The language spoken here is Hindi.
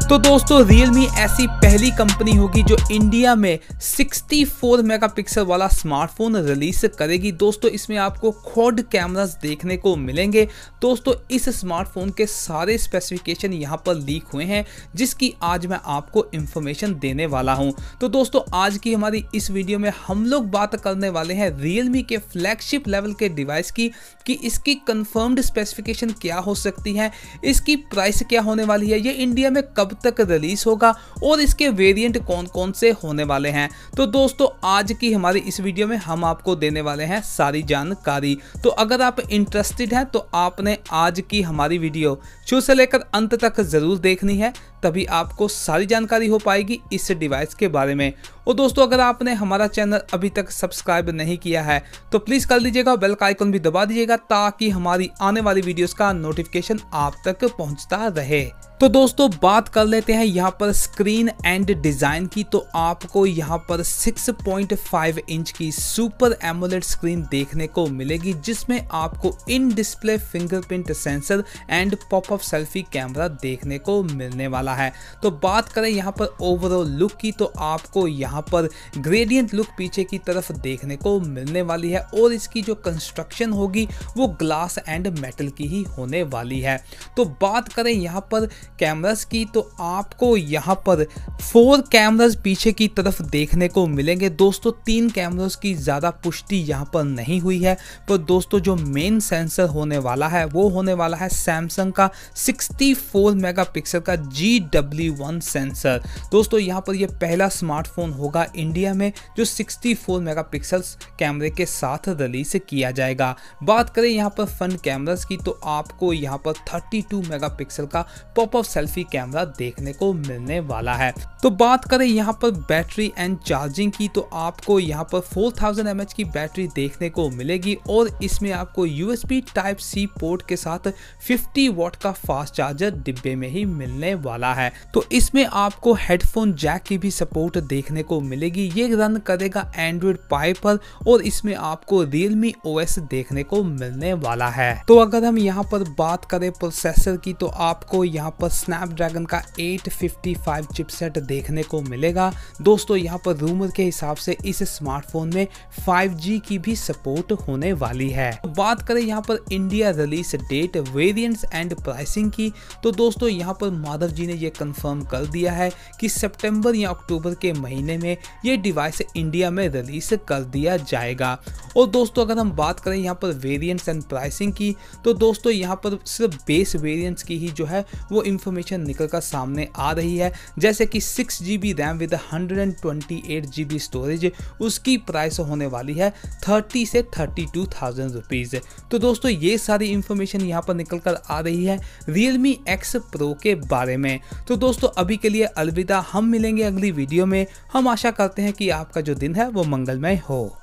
तो दोस्तों Realme ऐसी पहली कंपनी होगी जो इंडिया में 64 मेगापिक्सल वाला स्मार्टफोन रिलीज करेगी। दोस्तों इसमें आपको क्वाड कैमरास देखने को मिलेंगे। दोस्तों इस स्मार्टफोन के सारे स्पेसिफिकेशन यहाँ पर लीक हुए हैं, जिसकी आज मैं आपको इंफॉर्मेशन देने वाला हूँ। तो दोस्तों आज की हमारी इस वीडियो में हम लोग बात करने वाले हैं Realme के फ्लैगशिप लेवल के डिवाइस की कि इसकी कंफर्म्ड स्पेसिफिकेशन क्या हो सकती है, इसकी प्राइस क्या होने वाली है, ये इंडिया में कब तक रिलीज होगा और इसके वेरिएंट कौन कौन से होने वाले हैं। तो दोस्तों आज की हमारी इस वीडियो में हम आपको देने वाले हैं सारी जानकारी। तो अगर आप इंटरेस्टेड हैं तो आपने आज की हमारी वीडियो शुरू से लेकर अंत तक जरूर देखनी है, तभी आपको सारी जानकारी हो पाएगी इस डिवाइस के बारे में। और दोस्तों अगर आपने हमारा चैनल अभी तक सब्सक्राइब नहीं किया है तो प्लीज कर लीजिएगा, बेल का आइकन भी दबा दीजिएगा ताकि हमारी आने वाली वीडियोस का नोटिफिकेशन आप तक पहुंचता रहे। तो दोस्तों बात कर लेते हैं यहाँ पर स्क्रीन एंड डिजाइन की। तो आपको यहाँ पर 6.5 इंच की सुपर एमोलेड स्क्रीन देखने को मिलेगी, जिसमें आपको in display fingerprint sensor and popup selfie camera देखने को मिलने वाला है। तो बात करें यहाँ पर ओवरऑल लुक की, तो आपको यहाँ पर ग्रेडियंट लुक पीछे की तरफ देखने को मिलने वाली है और इसकी जो कंस्ट्रक्शन होगी वो ग्लास एंड मेटल की ही होने वाली है। तो बात करें यहाँ पर कैमरास की, तो आपको यहाँ पर 4 कैमरास पीछे की तरफ देखने को मिलेंगे। दोस्तों 3 कैमरास की ज़्यादा पुष्टि यहाँ पर नहीं हुई है, पर दोस्तों जो मेन सेंसर होने वाला है वो होने वाला है सैमसंग का 64 मेगापिक्सल का GW1 सेंसर। दोस्तों यहाँ पर ये पहला स्मार्टफोन होगा इंडिया में जो 64 मेगापिक्सल कैमरे के साथ रिलीज किया जाएगा। बात करें यहाँ पर फ्रंट कैमरास की, तो आपको यहाँ पर 32 मेगापिक्सल का पॉपअप सेल्फी कैमरा देखने को मिलने वाला है। तो बात करें यहाँ पर बैटरी एंड चार्जिंग की, तो आपको यहाँ पर 4000 mAh की बैटरी देखने को मिलेगी और इसमें आपको USB Type-C पोर्ट के साथ 50 वॉट का फास्ट चार्जर डिब्बे में ही मिलने वाला है। तो इसमें आपको हेडफोन जैक की भी सपोर्ट देखने को मिलेगी। ये रन करेगा Android Pie पर और इसमें आपको Realme OS देखने को मिलने वाला है। तो अगर हम यहाँ पर बात करें प्रोसेसर की, तो आपको यहाँ पर स्नैपड्रैगन का 855 चिपसेट देखने को मिलेगा। दोस्तों यहाँ पर रूमर के हिसाब से इस स्मार्टफोन में 5G की भी सपोर्ट होने वाली है। बात करें यहाँ पर India release date, variants and pricing की, तो दोस्तों यहाँ पर माधव जी ने ये कंफर्म कर दिया है कि सितंबर या अक्टूबर के महीने में ये डिवाइस इंडिया में रिलीज कर दिया जाएगा। और दोस्तों अगर हम बात करें यहाँ पर वेरिएंट्स एंड प्राइसिंग की, तो दोस्तों यहाँ पर सिर्फ बेस वेरिएंट्स की ही जो है वो इंफॉर्मेशन निकल कर सामने आ रही है, जैसे कि 6GB RAM with 128GB storage, उसकी प्राइस होने वाली है 30 से 32,000 रुपीज़। तो दोस्तों ये सारी इंफॉर्मेशन यहाँ पर निकल कर आ रही है Realme X Pro के बारे में। तो दोस्तों अभी के लिए अलविदा, हम मिलेंगे अगली वीडियो में। हम आशा करते हैं कि आपका जो दिन है वो मंगलमय हो।